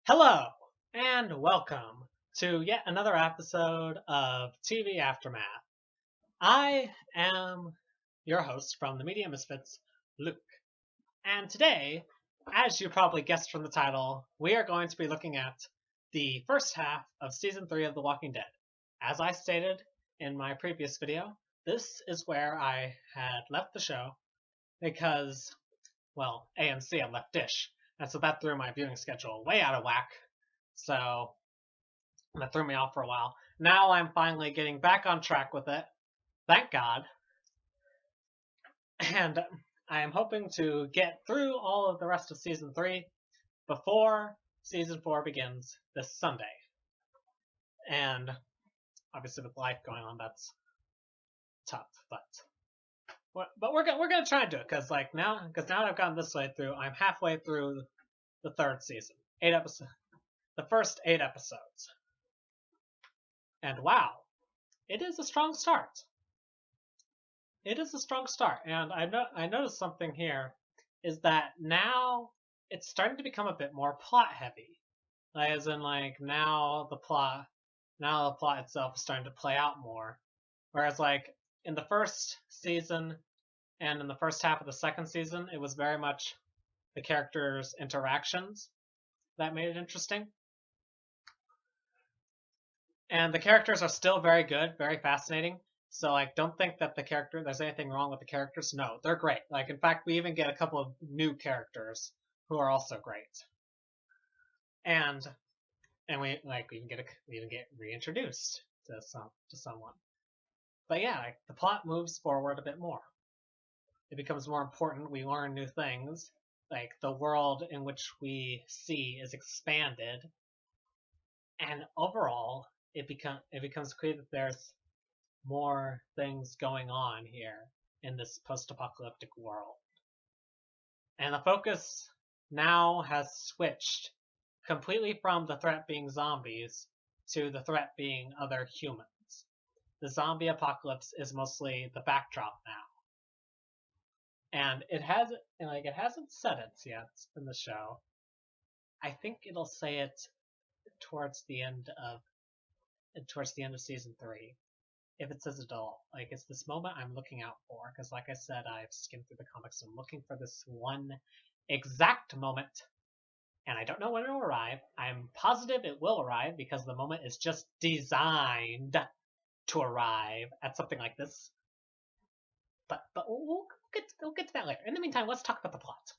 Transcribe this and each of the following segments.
Hello, and welcome to yet another episode of TV Aftermath. I am your host from the Media Misfits, Luke. And today, as you probably guessed from the title, we are going to be looking at the first half of Season 3 of The Walking Dead. As I stated in my previous video, this is where I had left the show because, well, AMC had left Dish, and so that threw my viewing schedule way out of whack. So that threw me off for a while. Now I'm finally getting back on track with it. Thank God. And I am hoping to get through all of the rest of Season 3 before Season 4 begins this Sunday. And obviously with life going on, that's tough. But we're gonna try and do it because now that I've gotten this way through, I'm halfway through the third season. 8 episodes. The first 8 episodes. And wow, it is a strong start. It is a strong start. And I noticed something here is that now it's starting to become a bit more plot heavy. As in now the plot itself is starting to play out more. Whereas in the first season and in the first half of the second season, it was very much the characters' interactions that made it interesting. And the characters are still very good, very fascinating. So don't think that there's anything wrong with the characters. No, they're great. In fact, we even get a couple of new characters who are also great. And we even get reintroduced to someone. But yeah, the plot moves forward a bit more. It becomes more important. We learn new things. The world in which we see is expanded. And overall, it becomes clear that there's more things going on here in this post-apocalyptic world. And the focus now has switched completely from the threat being zombies to the threat being other humans. The zombie apocalypse is mostly the backdrop now. And it hasn't said it yet in the show. I think it'll say it towards the end of season 3, if it says it all. It's this moment I'm looking out for, because like I said, I've skimmed through the comics and I'm looking for this one exact moment, and I don't know when it'll arrive. I'm positive it will arrive because the moment is just designed to arrive at something like this. But we'll get to that later. In the meantime, let's talk about the plot.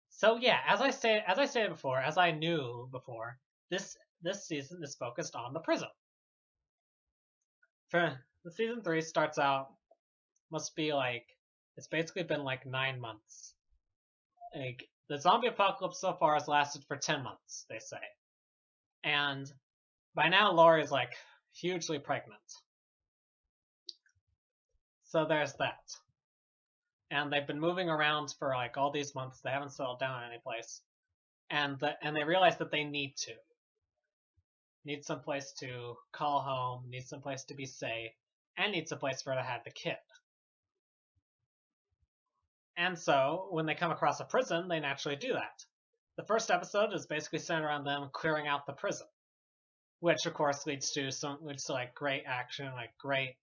So yeah, as I said before, as I knew before, this season is focused on the prison. For the season 3 starts out, must be it's basically been 9 months. The zombie apocalypse so far has lasted for 10 months, they say. And by now Lori is hugely pregnant. So there's that. And they've been moving around for all these months. They haven't settled down in any place. And they realize that they need some place to call home, need some place to be safe, and need some place for her to have the kid. And so when they come across a prison, they naturally do that. The first episode is basically centered around them clearing out the prison, which of course leads to great action, great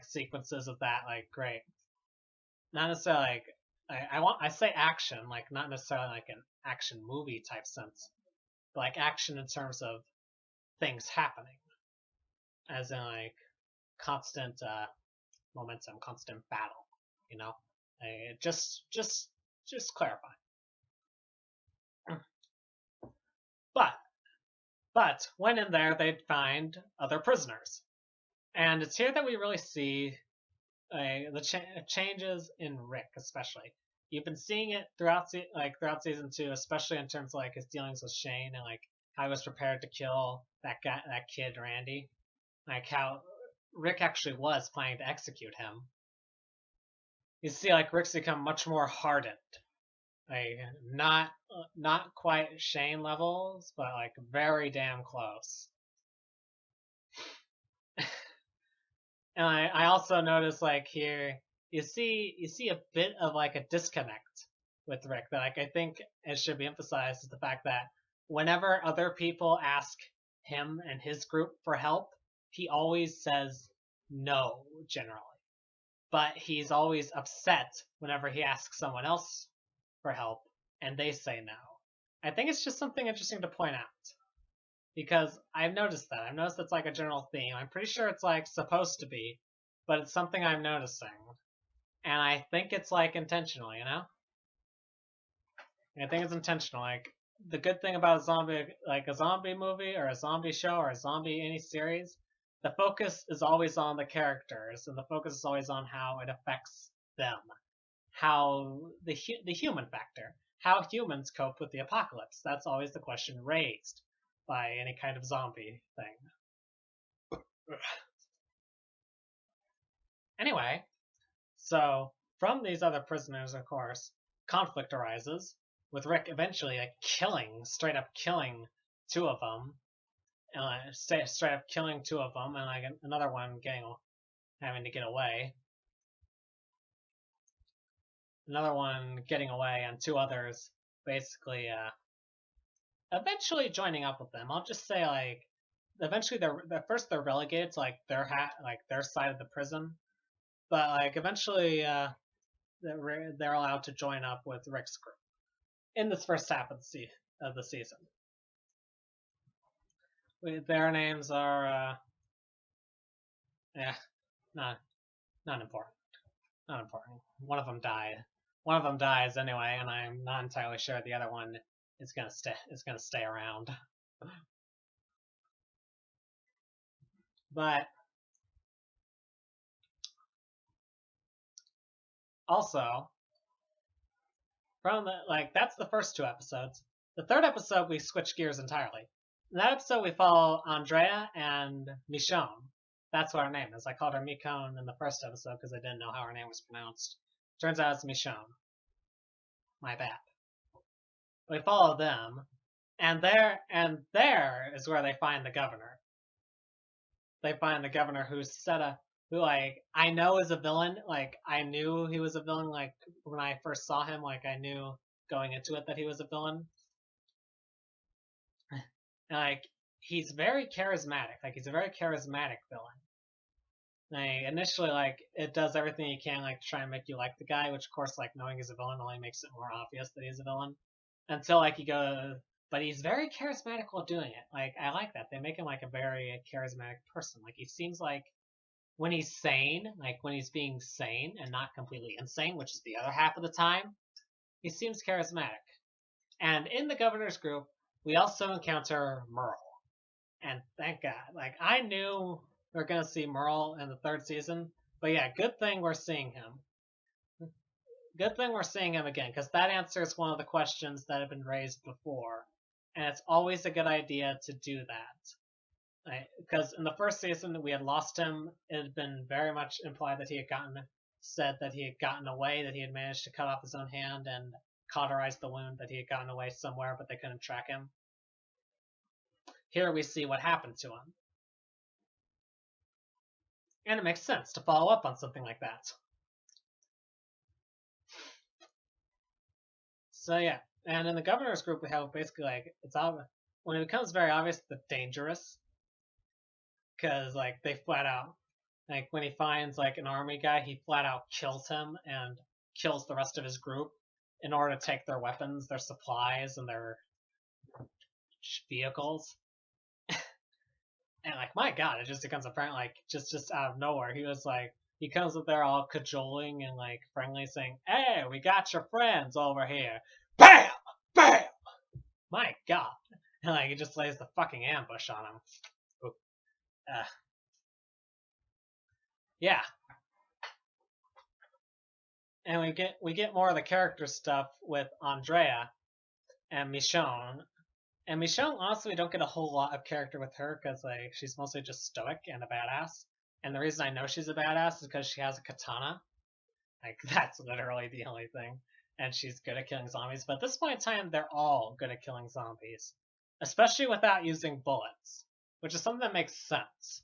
sequences of that, great. Not necessarily I say action, not necessarily an action movie type sense, but action in terms of things happening, as in constant momentum, constant battle, just clarifying. But when in there, they'd find other prisoners, and it's here that we really see the changes in Rick, especially. You've been seeing it throughout season 2, especially in terms of his dealings with Shane and how he was prepared to kill that kid Randy, how Rick actually was planning to execute him. You see, Rick's become much more hardened, not quite Shane levels, but very damn close. And I also noticed here you see a bit of a disconnect with Rick that like I think it should be emphasized is the fact that whenever other people ask him and his group for help, he always says no generally. But he's always upset whenever he asks someone else for help and they say no. I think it's just something interesting to point out because I've noticed that. I've noticed it's like a general theme. I'm pretty sure it's like supposed to be, but it's something I'm noticing. And I think it's like intentional, you know? I think it's intentional. Like the good thing about a zombie movie or a zombie show or a zombie any series, the focus is always on the characters and the focus is always on how it affects them, how the human factor, how humans cope with the apocalypse. That's always the question raised by any kind of zombie thing. Anyway, so from these other prisoners, of course, conflict arises, with Rick eventually like straight up killing two of them, straight up killing two of them, and like another one having to get away. Another one getting away, and two others basically eventually joining up with them. I'll just say like eventually they're relegated to like their side of the prison, but like eventually they're allowed to join up with Rick's group in this first half of the season. Their names are not important. Not important. One of them died. One of them dies anyway, and I'm not entirely sure the other one is gonna stay around. But also, from that's the first two episodes. The third episode we switch gears entirely. In that episode we follow Andrea and Michonne. That's what her name is. I called her Michonne in the first episode because I didn't know how her name was pronounced. Turns out it's Michonne. My bad. We follow them, and there is where they find the governor. They find the governor who like I know is a villain. Like I knew he was a villain. Like when I first saw him, like I knew going into it that he was a villain. Like he's very charismatic. Like he's a very charismatic villain. Like initially, like it does everything you can, like to try and make you like the guy. Which of course, like knowing he's a villain only makes it more obvious that he's a villain. Until like you go, but he's very charismatic while doing it. Like I like that. They make him like a very charismatic person. Like he seems like when he's sane, like when he's being sane and not completely insane, which is the other half of the time, he seems charismatic. And in the governor's group, we also encounter Merle. And thank God. Like I knew we were gonna see Merle in the third season, but yeah, good thing we're seeing him. Good thing we're seeing him again, because that answers one of the questions that have been raised before, and it's always a good idea to do that. Right? Because in the first season we had lost him. It had been very much implied that he had gotten away, that he had managed to cut off his own hand and cauterize the wound, that he had gotten away somewhere, but they couldn't track him. Here we see what happened to him. And it makes sense to follow up on something like that. So yeah, and in the governor's group we have basically like when it becomes very obvious that dangerous, because like they flat out like when he finds like an army guy, he flat out kills him and kills the rest of his group in order to take their weapons, their supplies, and their vehicles. And like my God, it just becomes apparent like just out of nowhere. He comes up there all cajoling and like friendly, saying, "Hey, we got your friends over here." Bam! Bam! My God. And like he just lays the fucking ambush on him. Yeah. And we get more of the character stuff with Andrea and Michonne. And Michonne, honestly, we don't get a whole lot of character with her because like she's mostly just stoic and a badass. And the reason I know she's a badass is because she has a katana. Like that's literally the only thing. And she's good at killing zombies. But at this point in time, they're all good at killing zombies, especially without using bullets, which is something that makes sense.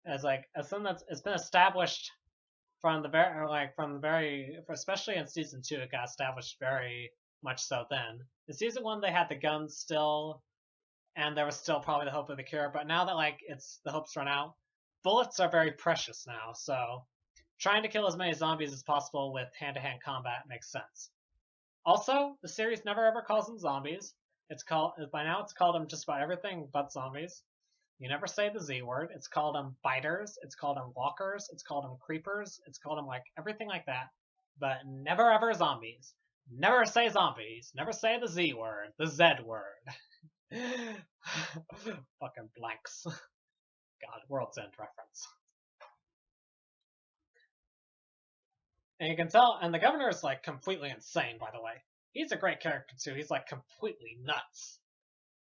As something that's it's been established from the very, especially in season 2, it got established very much so then. In season 1, they had the guns still, and there was still probably the hope of the cure, but now that, like, the hope's run out, bullets are very precious now, so trying to kill as many zombies as possible with hand-to-hand combat makes sense. Also, the series never ever calls them zombies. By now it's called them just about everything but zombies. You never say the Z word. It's called them biters. It's called them walkers. It's called them creepers. It's called them like everything like that. But never ever zombies. Never say zombies. Never say the Z word. The Z word. Fucking blanks. God, World's End reference. And you can tell, and the governor is like completely insane, by the way. He's a great character too. He's like completely nuts.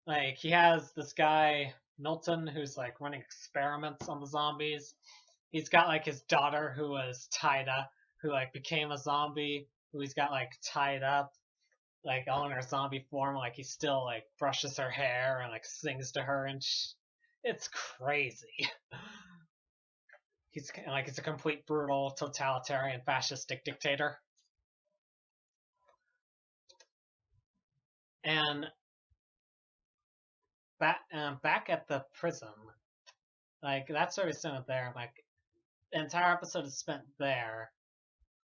Like, he has this guy, Milton, who's like running experiments on the zombies. He's got like his daughter who was tied up, who like became a zombie, who he's got like tied up, like all in her zombie form. Like, he still like brushes her hair and like sings to her, and it's crazy. He's a complete brutal, totalitarian, fascistic dictator. And back at the prison, like, that's where we spent there. Like, the entire episode is spent there.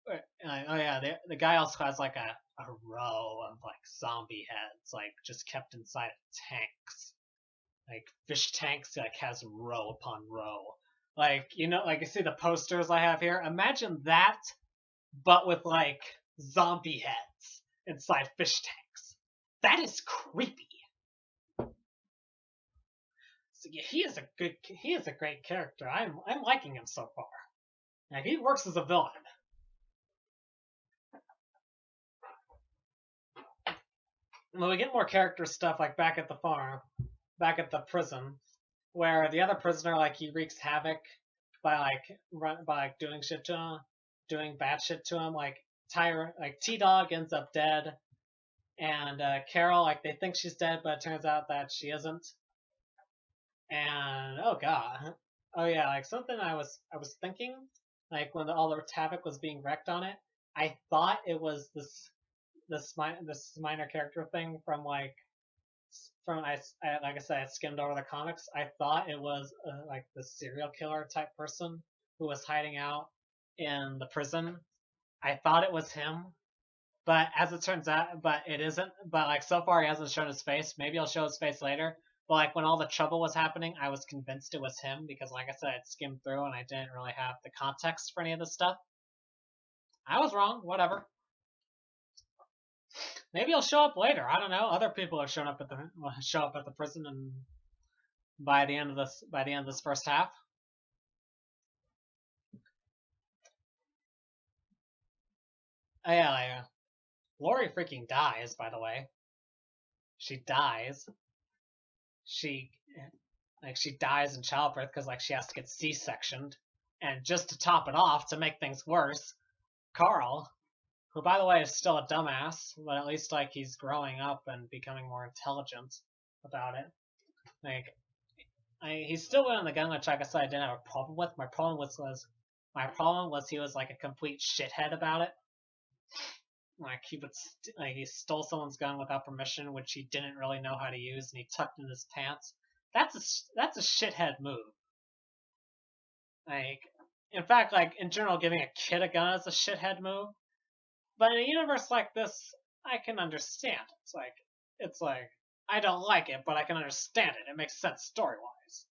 Oh yeah, the guy also has like a row of like zombie heads, like just kept inside of tanks, like fish tanks. Like, has row upon row. Like, you know, like, you see the posters I have here? Imagine that, but with like zombie heads inside fish tanks. That is creepy. So yeah, he is a great character. I'm liking him so far. Like, he works as a villain. Well, we get more character stuff like back at the farm, back at the prison, where the other prisoner, like, he wreaks havoc by doing shit to him, doing bad shit to him. Like, T-Dog ends up dead, and Carol, like, they think she's dead, but it turns out that she isn't. And oh god, oh yeah, like, something I was thinking, like, when all the havoc was being wrecked on it, I thought it was this minor character thing from like I skimmed over the comics. I thought it was like the serial killer type person who was hiding out in the prison. I thought it was him, but as it turns out, but it isn't. But like, so far he hasn't shown his face. Maybe he'll show his face later. But like, when all the trouble was happening, I was convinced it was him because, like I said, I'd skimmed through and I didn't really have the context for any of this stuff. I was wrong. Whatever. Maybe he'll show up later. I don't know. Other people have show up at the prison, and by the end of this first half. Oh yeah, Lori freaking dies. By the way, she dies. She dies in childbirth because like she has to get C-sectioned, and just to top it off, to make things worse, Carl, who, by the way, is still a dumbass, but at least like he's growing up and becoming more intelligent about it. Like, he's still winning the gun, which, like I said, I didn't have a problem with. My problem was he was like a complete shithead about it. Like, he stole someone's gun without permission, which he didn't really know how to use, and he tucked in his pants. That's a shithead move. Like, in fact, like, in general, giving a kid a gun is a shithead move. But in a universe like this, I can understand. It's like I don't like it, but I can understand it. It makes sense story-wise.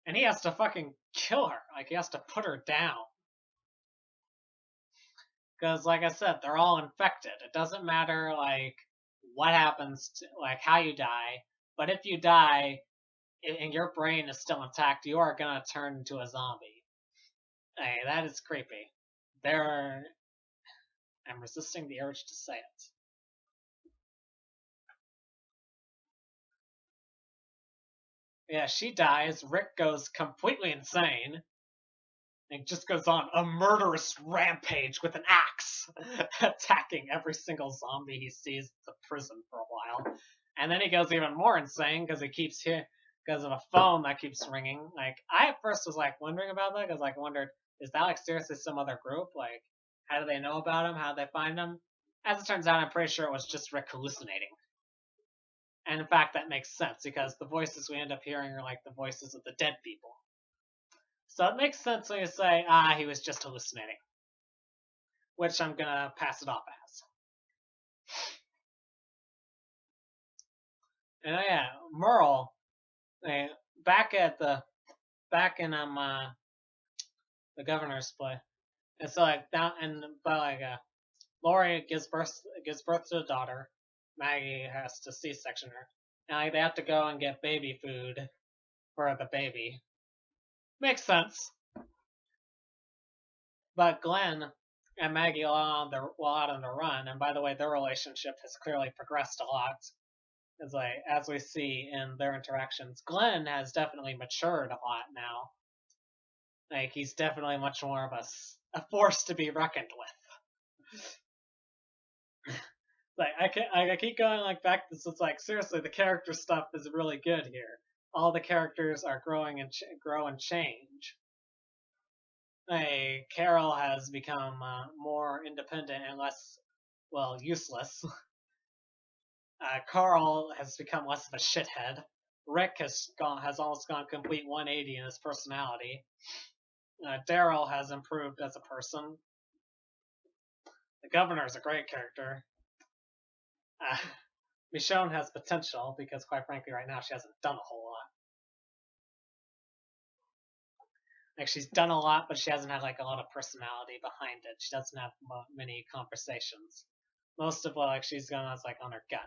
And he has to fucking kill her. Like, he has to put her down. Because, like I said, they're all infected. It doesn't matter, like, what happens, like, how you die. But if you die, and your brain is still intact, you are gonna turn into a zombie. Hey, that is creepy. I'm resisting the urge to say it. Yeah, she dies. Rick goes completely insane. And just goes on a murderous rampage with an axe, attacking every single zombie he sees at the prison for a while. And then he goes even more insane because because of a phone that keeps ringing. Like, I at first was like wondering about that because like I wondered, is that like seriously some other group? Like, how do they know about him? How do they find him? As it turns out, I'm pretty sure it was just Rick hallucinating. And in fact, that makes sense because the voices we end up hearing are like the voices of the dead people. So it makes sense when you say, he was just hallucinating. Which I'm gonna pass it off as. And yeah, Merle, back in the governor's place. And so like down Lori gives birth to a daughter. Maggie has to C-section her. And like, they have to go and get baby food for the baby. Makes sense. But Glenn and Maggie are out on the run, and by the way, their relationship has clearly progressed a lot. As we see in their interactions, Glenn has definitely matured a lot now. Like he's definitely much more of a force to be reckoned with. Like I keep going like back. This is like seriously, the character stuff is really good here. All the characters are growing and grow and change. Carol has become more independent and less, useless. Carl has become less of a shithead. Rick has almost gone complete 180 in his personality. Daryl has improved as a person. The governor is a great character. Michonne has potential because, quite frankly, right now she hasn't done a whole lot. Like she's done a lot, but she hasn't had like a lot of personality behind it. She doesn't have many conversations. Most of what she's gone is like on her gut.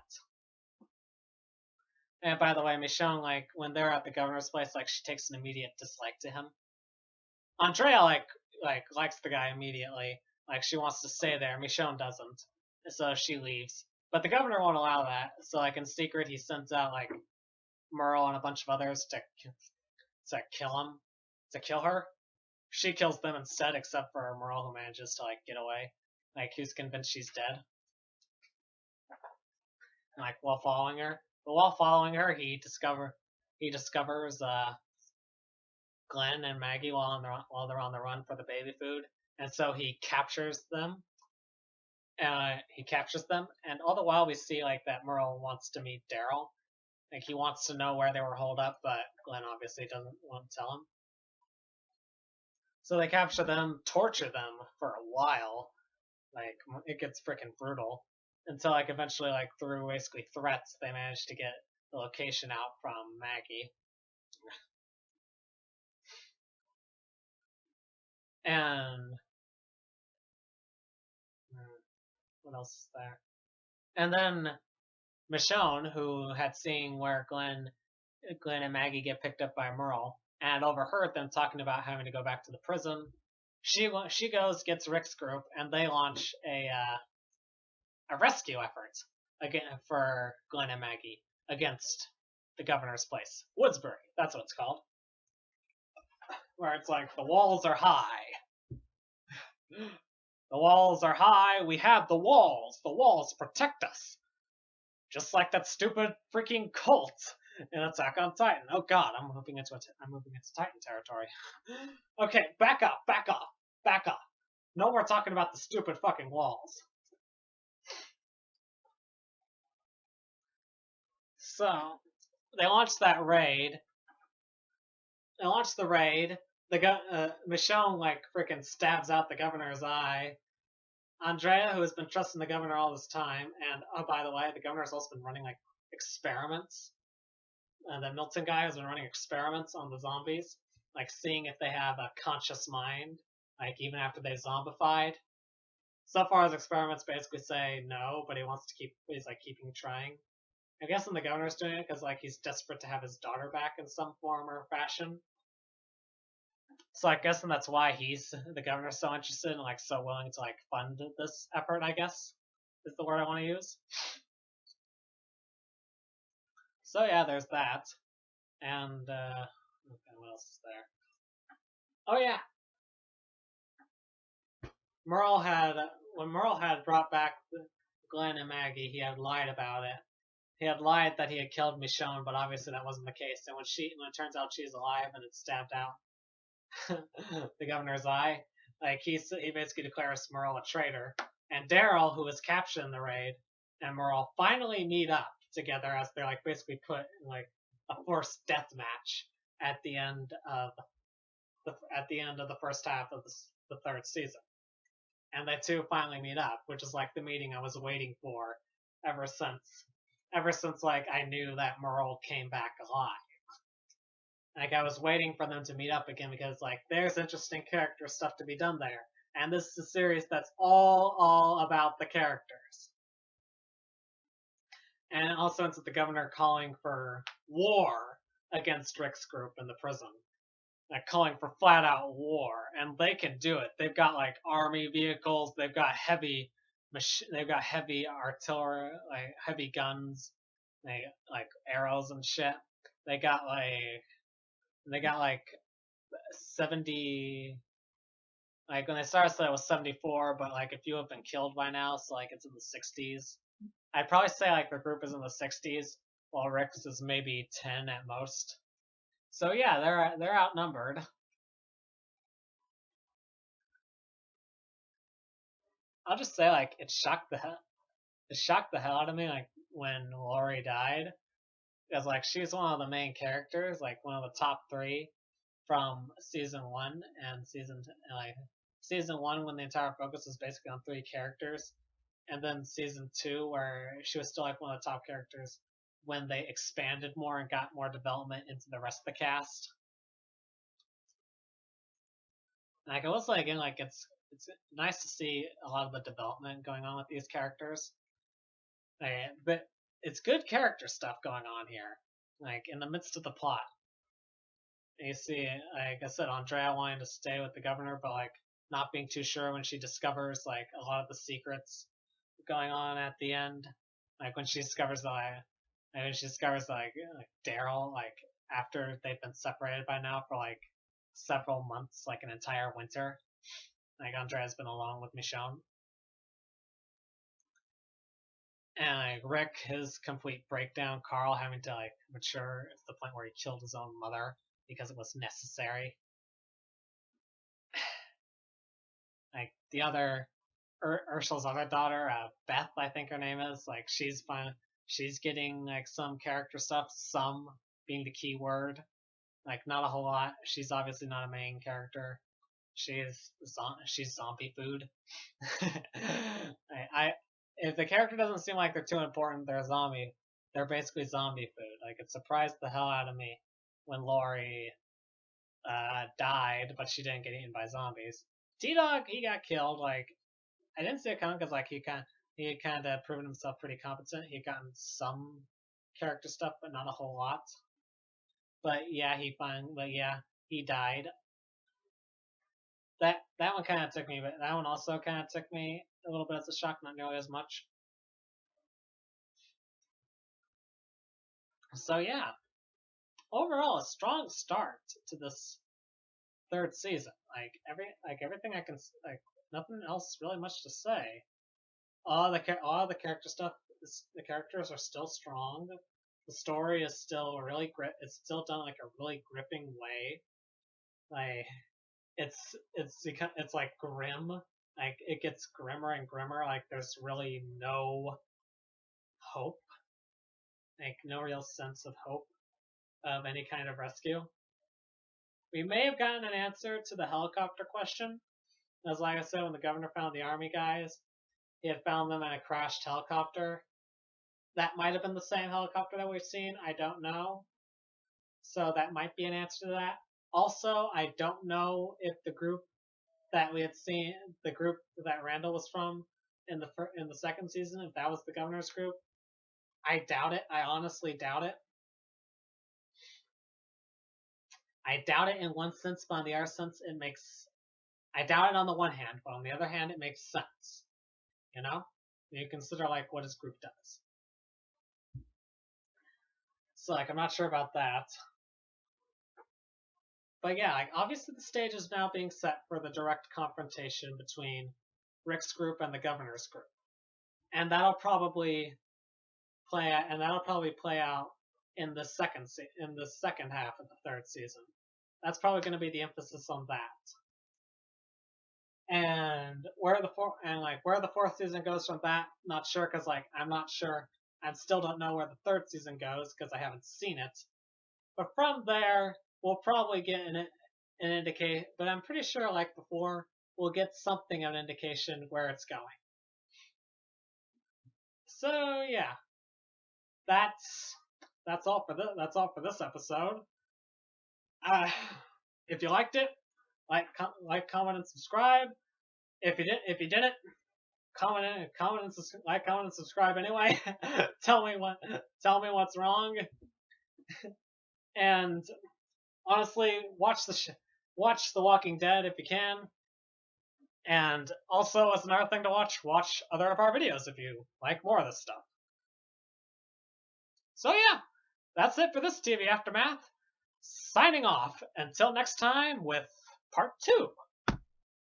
And by the way, Michonne, like when they're at the governor's place, like she takes an immediate dislike to him. Andrea likes the guy immediately. Like she wants to stay there. Michonne doesn't, so she leaves. But the governor won't allow that. So like in secret, he sends out like Merle and a bunch of others to kill her. She kills them instead, except for Merle, who manages to like get away. Like who's convinced she's dead. And, like while following her, he discovers Glenn and Maggie while they're on the run for the baby food, and so he captures them. And all the while we see like that Merle wants to meet Daryl. Like he wants to know where they were holed up, but Glenn obviously doesn't want to tell him. So they capture them, torture them for a while. Like it gets freaking brutal until like eventually like through basically threats they manage to get the location out from Maggie. And what else is there? And then Michonne, who had seen where Glenn and Maggie get picked up by Merle, and overheard them talking about having to go back to the prison. She goes, gets Rick's group, and they launch a rescue effort again for Glenn and Maggie against the governor's place, Woodsbury. That's what it's called. Where it's like the walls are high. The walls are high. We have the walls. The walls protect us. Just like that stupid freaking cult in Attack on Titan. Oh god, I'm moving into Titan territory. Okay, back up. No more talking about the stupid fucking walls. So, they launched that raid. Michonne like freaking stabs out the governor's eye. Andrea, who has been trusting the governor all this time, and oh by the way, the governor's also been running like experiments. The Milton guy has been running experiments on the zombies, like seeing if they have a conscious mind, like even after they zombified. So far, his experiments basically say no, but he's like keeping trying. I'm guessing the governor's doing it because like he's desperate to have his daughter back in some form or fashion. So I'm guessing that's why the governor's so interested and like so willing to like fund this effort, I guess, is the word I want to use. So yeah, there's that. And okay, what else is there? Oh yeah. When Merle had brought back Glenn and Maggie, he had lied about it. He had lied that he had killed Michonne, but obviously that wasn't the case. And when it turns out she's alive and it's stabbed out the governor's eye, like he basically declares Merle a traitor. and Daryl, who was captured in the raid, and Merle finally meet up together as they're like basically put in like a forced death match at the end of the first half of the third season. And they two finally meet up, which is like the meeting I was waiting for ever since like I knew that Merle came back alive. Like I was waiting for them to meet up again because like there's interesting character stuff to be done there. And this is a series that's all about the characters. And also ends with the governor calling for war against Rick's group in the prison. Like calling for flat out war, and they can do it. They've got like army vehicles, they've got heavy artillery, like heavy guns, they like arrows and shit. They got like 70. Like when they started, it was 74, but like a few have been killed by now, so like it's in the 60s. I'd probably say like the group is in the 60s, while Rick's is maybe 10 at most. So yeah, they're outnumbered. I'll just say like it shocked the hell out of me like when Lori died, because like she's one of the main characters, like one of the top 3 from season 1 and season 1 when the entire focus was basically on 3 characters, and then season 2 where she was still like one of the top characters when they expanded more and got more development into the rest of the cast. Like I was like, again, like it's nice to see a lot of the development going on with these characters. But it's good character stuff going on here, like in the midst of the plot. And you see, like I said, Andrea wanting to stay with the governor, but like not being too sure when she discovers like a lot of the secrets going on at the end. Like when she discovers like Daryl, like after they've been separated by now for like several months, like an entire winter. Like Andrea's been alone with Michonne. And like Rick, his complete breakdown, Carl having to like mature to the point where he killed his own mother because it was necessary. Like the other Ursul's other daughter, Beth, I think her name is, like she's fine. She's getting like some character stuff, some being the key word. Like not a whole lot. She's obviously not a main character. She's zombie food. I if the character doesn't seem like they're too important, they're basically zombie food. Like it surprised the hell out of me when Lori died, but she didn't get eaten by zombies. T-Dog, he got killed. Like I didn't see it coming because like he had kind of proven himself pretty competent. He had gotten some character stuff, but not a whole lot. But yeah, he died. That one kind of took me, but that one also kind of took me a little bit as a shock, not nearly as much. So yeah, overall a strong start to this third season. Like everything I can like, nothing else really much to say. All the character stuff, the characters are still strong. The story is still it's still done like a really gripping way. Like it's like grim. Like it gets grimmer and grimmer. Like there's really no hope. Like no real sense of hope of any kind of rescue. We may have gotten an answer to the helicopter question. As like I said, when the governor found the army guys, he had found them in a crashed helicopter. That might have been the same helicopter that we've seen. I don't know. So that might be an answer to that. Also, I don't know if the group that we had seen, the group that Randall was from in the second season, if that was the governor's group. I doubt it. I honestly doubt it. I doubt it in one sense, but on the other sense, I doubt it on the one hand, but on the other hand, it makes sense. You know? You consider like what his group does. So like I'm not sure about that. But yeah, like obviously the stage is now being set for the direct confrontation between Rick's group and the governor's group. And that'll probably play out in the second half of the third season. That's probably going to be the emphasis on that. and where the fourth season goes from that, not sure, because like I'm not sure. I still don't know where the third season goes because I haven't seen it. But from there, we'll probably get an indication. But I'm pretty sure, like before, we'll get something of an indication where it's going. So yeah, that's all for this episode. Uh, if you liked it, comment, and subscribe. If you didn't, comment, and subscribe anyway. tell me what's wrong. And honestly, watch The Walking Dead if you can. And also, as another thing to watch other of our videos if you like more of this stuff. So yeah, that's it for this TV Aftermath. Signing off. Until next time with part 2.